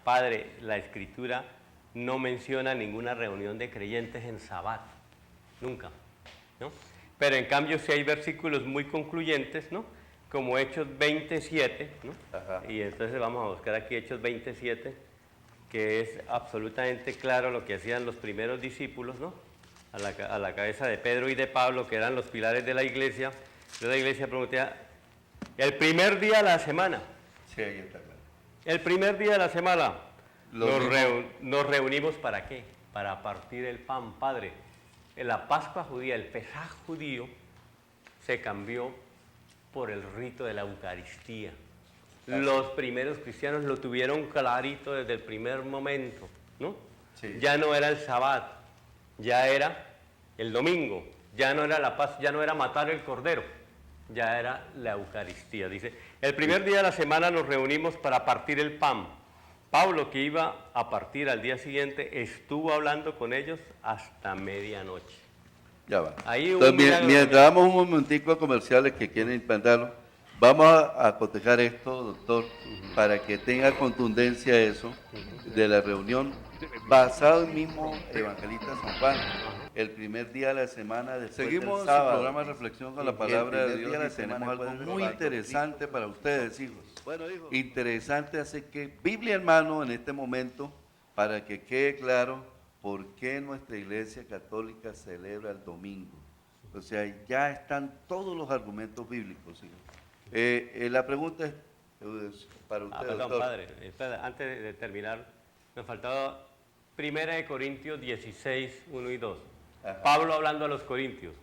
Padre, la Escritura no menciona ninguna reunión de creyentes en Sabbat, nunca, ¿no? Pero en cambio sí hay versículos muy concluyentes, ¿no? Como Hechos 27, ¿no? Ajá. Y entonces vamos a buscar aquí Hechos 27, que es absolutamente claro lo que hacían los primeros discípulos, ¿no? A la cabeza de Pedro y de Pablo, que eran los pilares de la iglesia. Yo la iglesia prometía el primer día de la semana. Sí, ahí está claro. El primer día de la semana Lo nos, mismo- nos reunimos ¿para qué? Para partir el pan, Padre. En la Pascua judía, el Pesaj judío, se cambió por el rito de la Eucaristía. Los primeros cristianos lo tuvieron clarito desde el primer momento, ¿no? Sí. Ya no era el Sabbat, ya era el domingo, ya no era la paz, ya no era matar el cordero, ya era la Eucaristía. Dice, el primer día de la semana nos reunimos para partir el pan. Pablo, que iba a partir al día siguiente, estuvo hablando con ellos hasta medianoche. Ya va. Ahí hubo Entonces, un milagro mientras también. damos un momentico a comerciales que quieren implantarlo, vamos a cotejar esto, doctor, para que tenga contundencia eso de la reunión, basado en mismo Evangelista San Juan, el primer día de la semana después Seguimos del sábado. el programa Reflexión con la El Palabra de primer Dios día de y la tenemos semana algo después del muy sábado. interesante para ustedes, hijos. Bueno, hijo. Interesante, así que Biblia, hermano, en este momento, para que quede claro por qué nuestra iglesia católica celebra el domingo. O sea, ya están todos los argumentos bíblicos, hijo. La pregunta es para usted, Perdón, doctor. padre, espera, antes de terminar, me faltaba 1 Corintios 16, 1 y 2. Ajá. Pablo hablando a los corintios.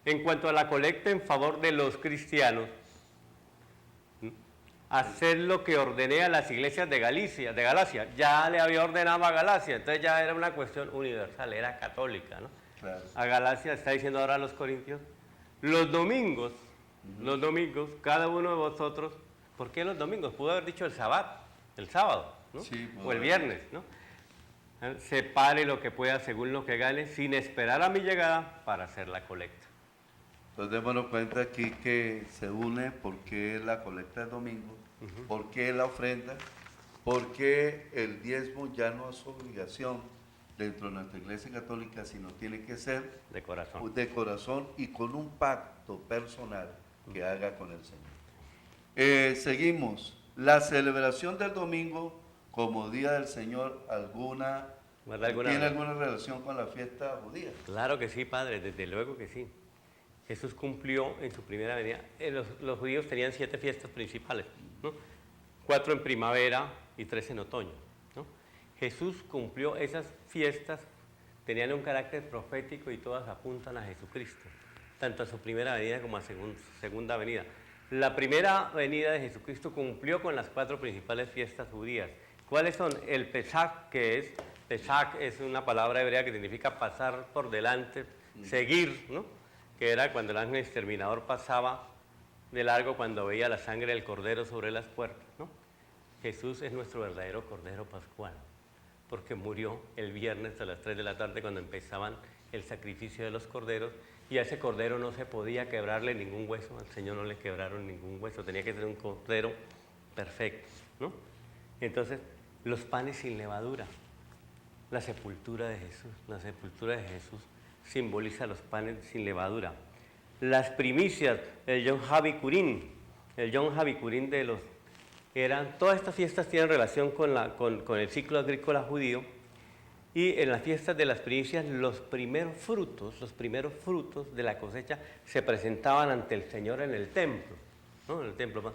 En cuanto a la colecta en favor de los cristianos, hacer lo que ordené a las iglesias de Galacia. Ya le había ordenado a Galacia, entonces ya era una cuestión universal, era católica, ¿no? Claro. A Galacia está diciendo ahora a los corintios, los domingos, cada uno de vosotros, ¿por qué los domingos? Pudo haber dicho el sábado, ¿no? Sí, pudo O el haber viernes, ¿no? Separe lo que pueda según lo que gane, sin esperar a mi llegada para hacer la colecta. Entonces démonos cuenta aquí que se une por qué la colecta del domingo, por qué la ofrenda, por qué el diezmo ya no es obligación dentro de nuestra iglesia católica, sino tiene que ser De corazón. de corazón y con un pacto personal que haga con el Señor. Seguimos. La celebración del domingo como Día del Señor, ¿Verdad? ¿tiene alguna relación con la fiesta judía? Claro que sí, padre, desde luego que sí. Jesús cumplió en su primera venida. Los judíos tenían 7 fiestas principales, ¿no? 4 en primavera y 3 en otoño, ¿no? Jesús cumplió esas fiestas, tenían un carácter profético y todas apuntan a Jesucristo, tanto a su primera venida como a su segunda venida. La primera venida de Jesucristo cumplió con las 4 principales fiestas judías. ¿Cuáles son? El Pesaj, Pesaj es una palabra hebrea que significa pasar por delante, seguir, ¿no? Que era cuando el ángel exterminador pasaba de largo cuando veía la sangre del cordero sobre las puertas, ¿no? Jesús es nuestro verdadero cordero pascual, porque murió el viernes a las 3 de la tarde cuando empezaban el sacrificio de los corderos, y a ese cordero no se podía quebrarle ningún hueso, al Señor no le quebraron ningún hueso, tenía que ser un cordero perfecto, ¿no? Entonces, los panes sin levadura, la sepultura de Jesús simboliza los panes sin levadura. Las primicias, el Yom HaBikurim de los... todas estas fiestas tienen relación con el ciclo agrícola judío, y en las fiestas de las primicias los primeros frutos de la cosecha se presentaban ante el Señor en el templo, ¿no? En el templo.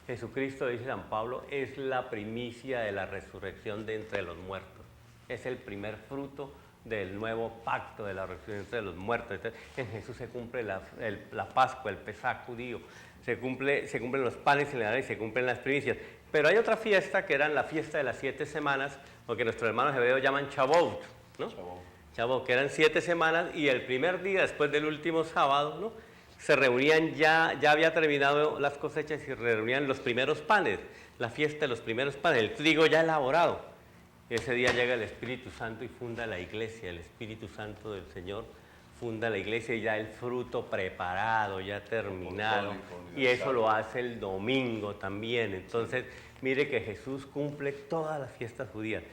Jesucristo, dice San Pablo, es la primicia de la resurrección de entre los muertos. Es el primer fruto del nuevo pacto de la resurrección entre los muertos. Entonces, en Jesús se cumple la Pascua, el Pesaj judío, se cumplen los panes sin levadura y se cumplen las primicias. Pero hay otra fiesta que era la fiesta de las 7 semanas, o que nuestros hermanos hebreos llaman Shavuot, ¿no? Shavuot, que eran 7 semanas, y el primer día, después del último sábado, ¿no? Se reunían, ya había terminado las cosechas y se reunían los primeros panes, la fiesta de los primeros panes, el trigo ya elaborado. Ese día llega el Espíritu Santo y funda la iglesia, el Espíritu Santo del Señor funda la iglesia y ya el fruto preparado, ya terminado, y eso lo hace el domingo también. Entonces, Mire que Jesús cumple todas las fiestas judías.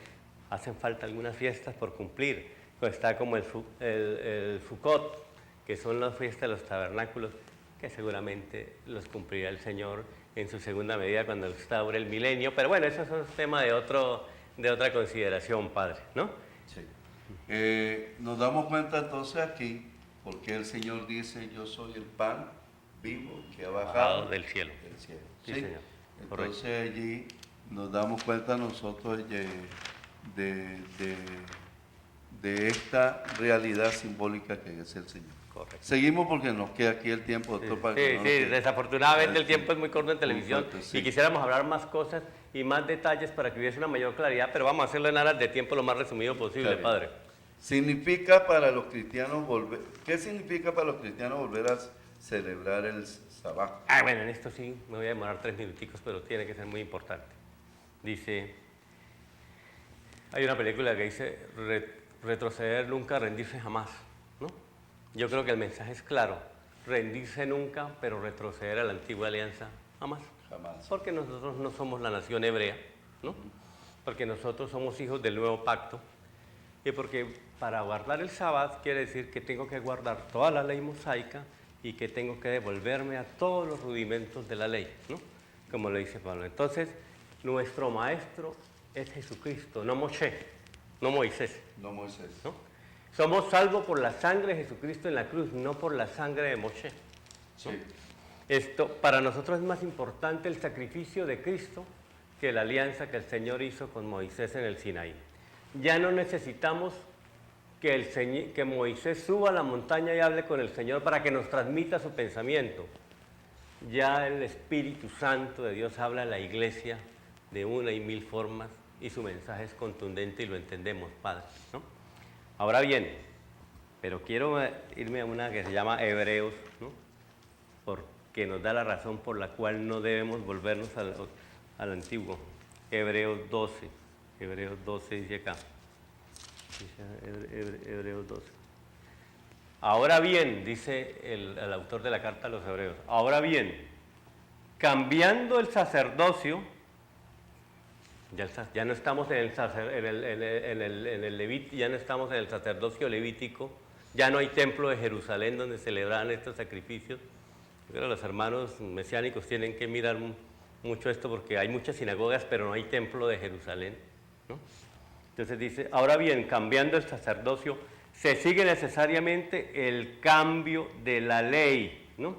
Hacen falta algunas fiestas por cumplir. Pues está como el Sukkot, que son las fiestas de los tabernáculos, que seguramente los cumplirá el Señor en su segunda medida cuando instaure el milenio. Pero bueno, eso es un tema de otra consideración, Padre, ¿no? Sí. Nos damos cuenta entonces aquí, porque el Señor dice, yo soy el pan vivo que ha bajado del cielo. del cielo. Sí, Señor. Entonces Correcto. allí nos damos cuenta nosotros de esta realidad simbólica que es el Señor. Correcto. Seguimos porque nos queda aquí el tiempo, doctor. para que Sí, no nos sí, quede- desafortunadamente el tiempo es muy corto en televisión corto, sí. y quisiéramos hablar más cosas y más detalles para que hubiese una mayor claridad, pero vamos a hacerlo en aras de tiempo lo más resumido posible, Está bien. Padre. Significa para los cristianos volver, ¿qué significa para los cristianos volver a celebrar el sábado? Bueno, en esto sí, me voy a demorar 3 minuticos, pero tiene que ser muy importante. Dice, hay una película que dice, retroceder nunca, rendirse jamás, ¿no? Yo creo que el mensaje es claro, rendirse nunca, pero retroceder a la antigua alianza jamás. Jamás. Porque nosotros no somos la nación hebrea, ¿no? Porque nosotros somos hijos del nuevo pacto. Y porque para guardar el sábado quiere decir que tengo que guardar toda la ley mosaica y que tengo que devolverme a todos los rudimentos de la ley, ¿no? Como le dice Pablo. Entonces, nuestro maestro es Jesucristo, no Moshe, no Moisés, No Moisés. ¿no? Somos salvos por la sangre de Jesucristo en la cruz, no por la sangre de Moshe. Sí. Esto, para nosotros es más importante el sacrificio de Cristo que la alianza que el Señor hizo con Moisés en el Sinaí. Ya no necesitamos que Moisés suba a la montaña y hable con el Señor para que nos transmita su pensamiento. Ya el Espíritu Santo de Dios habla a la iglesia de una y mil formas y su mensaje es contundente y lo entendemos, Padre, ¿no? Ahora bien, pero quiero irme a una que se llama Hebreos, ¿no? Porque nos da la razón por la cual no debemos volvernos al antiguo. Hebreos 12 dice acá. Dice Hebreos 12. Ahora bien, dice el autor de la carta a los Hebreos, ahora bien, cambiando el sacerdocio, ya no estamos en ya no estamos en el sacerdocio levítico, ya no hay templo de Jerusalén donde celebraban estos sacrificios. Yo creo que los hermanos mesiánicos tienen que mirar mucho esto porque hay muchas sinagogas, pero no hay templo de Jerusalén, ¿no? Entonces dice, ahora bien, cambiando el sacerdocio, se sigue necesariamente el cambio de la ley, ¿no?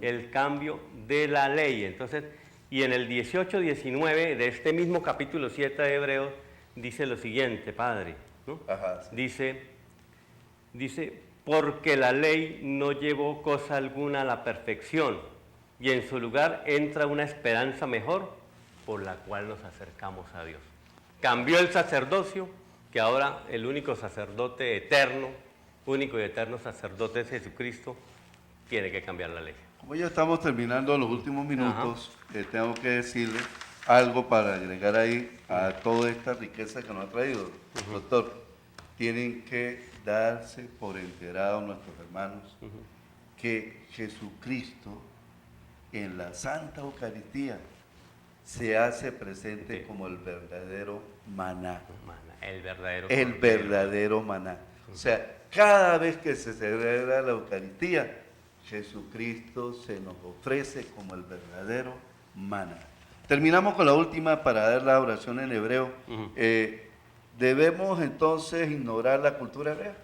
El cambio de la ley. Entonces, y en el 18-19 de este mismo capítulo 7 de Hebreos, dice lo siguiente, Padre, ¿no? Ajá, sí. Dice, porque la ley no llevó cosa alguna a la perfección, y en su lugar entra una esperanza mejor, por la cual nos acercamos a Dios. Cambió el sacerdocio, que ahora el único sacerdote eterno, único y eterno sacerdote es Jesucristo, tiene que cambiar la ley. Como ya estamos terminando los últimos minutos, tengo que decirle algo para agregar ahí a toda esta riqueza que nos ha traído. Doctor, tienen que darse por enterados nuestros hermanos que Jesucristo en la Santa Eucaristía se hace presente como el verdadero maná. El verdadero El cordero. verdadero maná. O sea, cada vez que se celebra la Eucaristía, Jesucristo se nos ofrece como el verdadero maná. Terminamos con la última para dar la oración en hebreo. ¿Debemos entonces ignorar la cultura hebrea?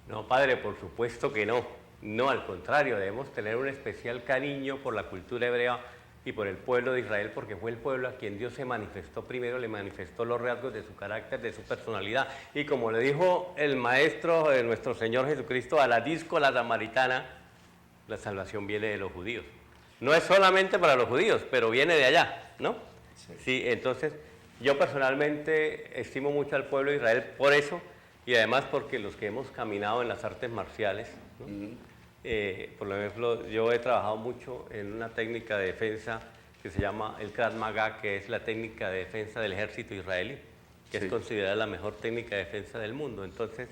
No, Padre, por supuesto que no. No, al contrario, debemos tener un especial cariño por la cultura hebrea y por el pueblo de Israel, porque fue el pueblo a quien Dios se manifestó primero, le manifestó los rasgos de su carácter, de su personalidad. Y como le dijo el maestro de nuestro Señor Jesucristo a la disco, la samaritana, la salvación viene de los judíos. No es solamente para los judíos, pero viene de allá, ¿no? Sí, entonces yo personalmente estimo mucho al pueblo de Israel por eso, y además porque los que hemos caminado en las artes marciales, ¿no? Por ejemplo, yo he trabajado mucho en una técnica de defensa que se llama el Krav Maga, que es la técnica de defensa del ejército israelí, que es considerada la mejor técnica de defensa del mundo. Entonces,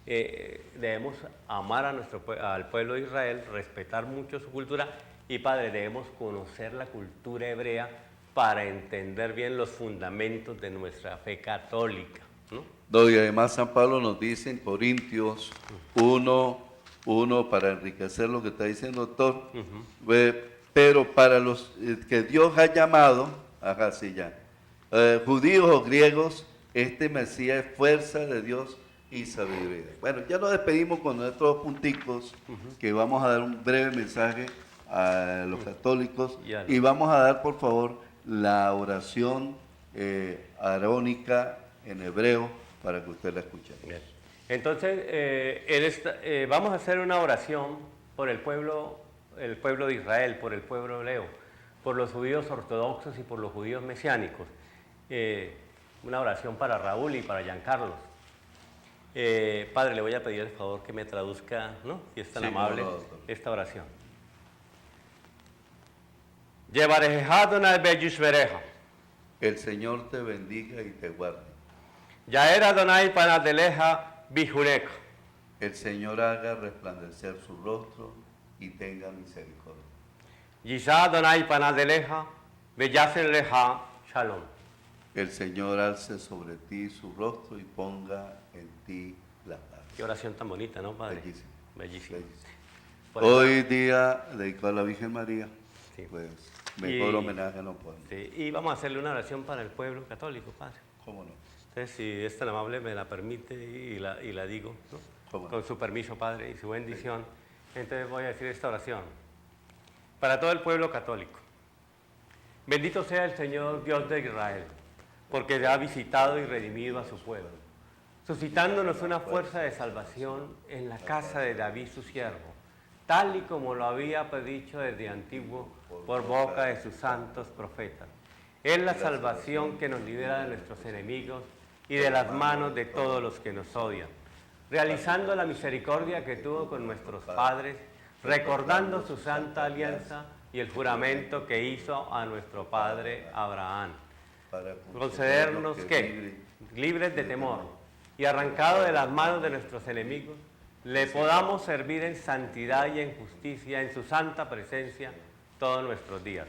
debemos amar al pueblo de Israel, respetar mucho su cultura y, Padre, debemos conocer la cultura hebrea para entender bien los fundamentos de nuestra fe católica, ¿no? No, y además San Pablo nos dice en Corintios 1, para enriquecer lo que está diciendo el doctor, pero para los que Dios ha llamado, ajá, sí ya, judíos o griegos, este Mesías es fuerza de Dios y sabiduría. Bueno, ya nos despedimos con nuestros punticos, que vamos a dar un breve mensaje a los católicos y vamos a dar, por favor, la oración arónica en hebreo para que usted la escuche. Bien. Entonces, vamos a hacer una oración por el pueblo de Israel, por el pueblo hebreo, por los judíos ortodoxos y por los judíos mesiánicos. Una oración para Raúl y para Giancarlos. Padre, le voy a pedir el favor que me traduzca, ¿no? Si es tan amable, esta oración. Yevarejeja Adonai beyishvereja. El Señor te bendiga y te guarde. Yaer Adonai panadeleja bijureja. El Señor haga resplandecer su rostro y tenga misericordia. Yisha Adonai panadeleja beyasenleja shalom. El Señor alce sobre ti su rostro y ponga en ti la paz. Qué oración tan bonita, ¿no, Padre? Bellísimo. Bellísimo. Hoy día dedicado a la Virgen María, sí. Pues mejor homenaje no podemos. Sí, y vamos a hacerle una oración para el pueblo católico, Padre. ¿Cómo no? Entonces, si es tan amable, me la permite y la digo, ¿no? ¿Cómo no? Con su permiso, Padre, y su bendición. Entonces voy a decir esta oración. Para todo el pueblo católico. Bendito sea el Señor Dios de Israel, porque ha visitado y redimido a su pueblo, suscitándonos una fuerza de salvación en la casa de David su siervo, tal y como lo había predicho desde antiguo por boca de sus santos profetas. Es la salvación que nos libera de nuestros enemigos y de las manos de todos los que nos odian, realizando la misericordia que tuvo con nuestros padres, recordando su santa alianza y el juramento que hizo a nuestro padre Abraham. Para concedernos que, libres de temor y arrancados de las manos de nuestros enemigos, le podamos servir en santidad y en justicia en su santa presencia todos nuestros días.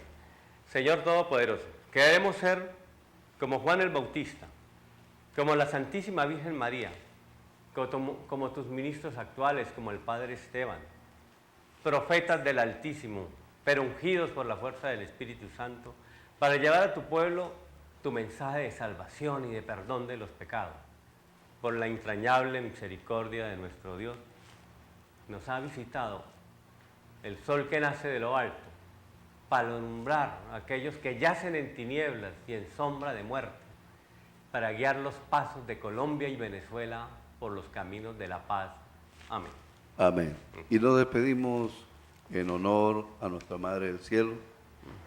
Señor Todopoderoso, queremos ser como Juan el Bautista, como la Santísima Virgen María, como tus ministros actuales, como el Padre Esteban, profetas del Altísimo, pero ungidos por la fuerza del Espíritu Santo, para llevar a tu pueblo tu mensaje de salvación y de perdón de los pecados. Por la entrañable misericordia de nuestro Dios, nos ha visitado el sol que nace de lo alto, para alumbrar a aquellos que yacen en tinieblas y en sombra de muerte, para guiar los pasos de Colombia y Venezuela por los caminos de la paz. Amén. Amén. Y nos despedimos en honor a nuestra Madre del Cielo,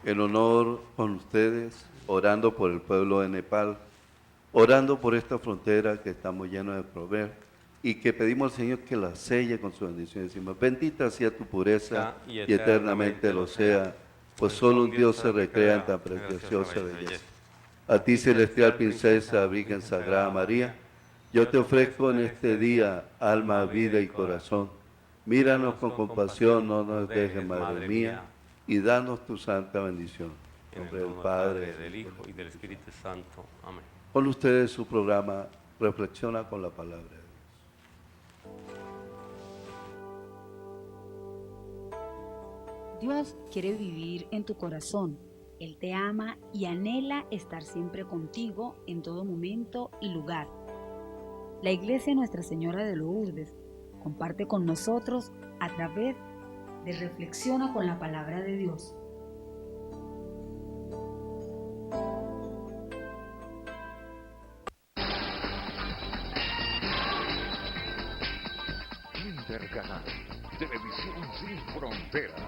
en honor con ustedes, orando por el pueblo de Nepal, orando por esta frontera que estamos llenos de proveer y que pedimos al Señor que la selle con su bendición. Decimos, bendita sea tu pureza y eternamente lo sea, pues solo un Dios se recrea en tan preciosa belleza. A ti, celestial princesa, Virgen Sagrada María, yo te ofrezco en este día alma, vida y corazón. Míranos con compasión, no nos dejes, Madre mía, y danos tu santa bendición. En nombre del Padre, del Hijo y del Espíritu Santo. Amén. Con ustedes su programa Reflexiona con la Palabra de Dios. Dios quiere vivir en tu corazón. Él te ama y anhela estar siempre contigo en todo momento y lugar. La Iglesia Nuestra Señora de Lourdes comparte con nosotros a través de Reflexiona con la Palabra de Dios. Intercanal, Televisión sin fronteras.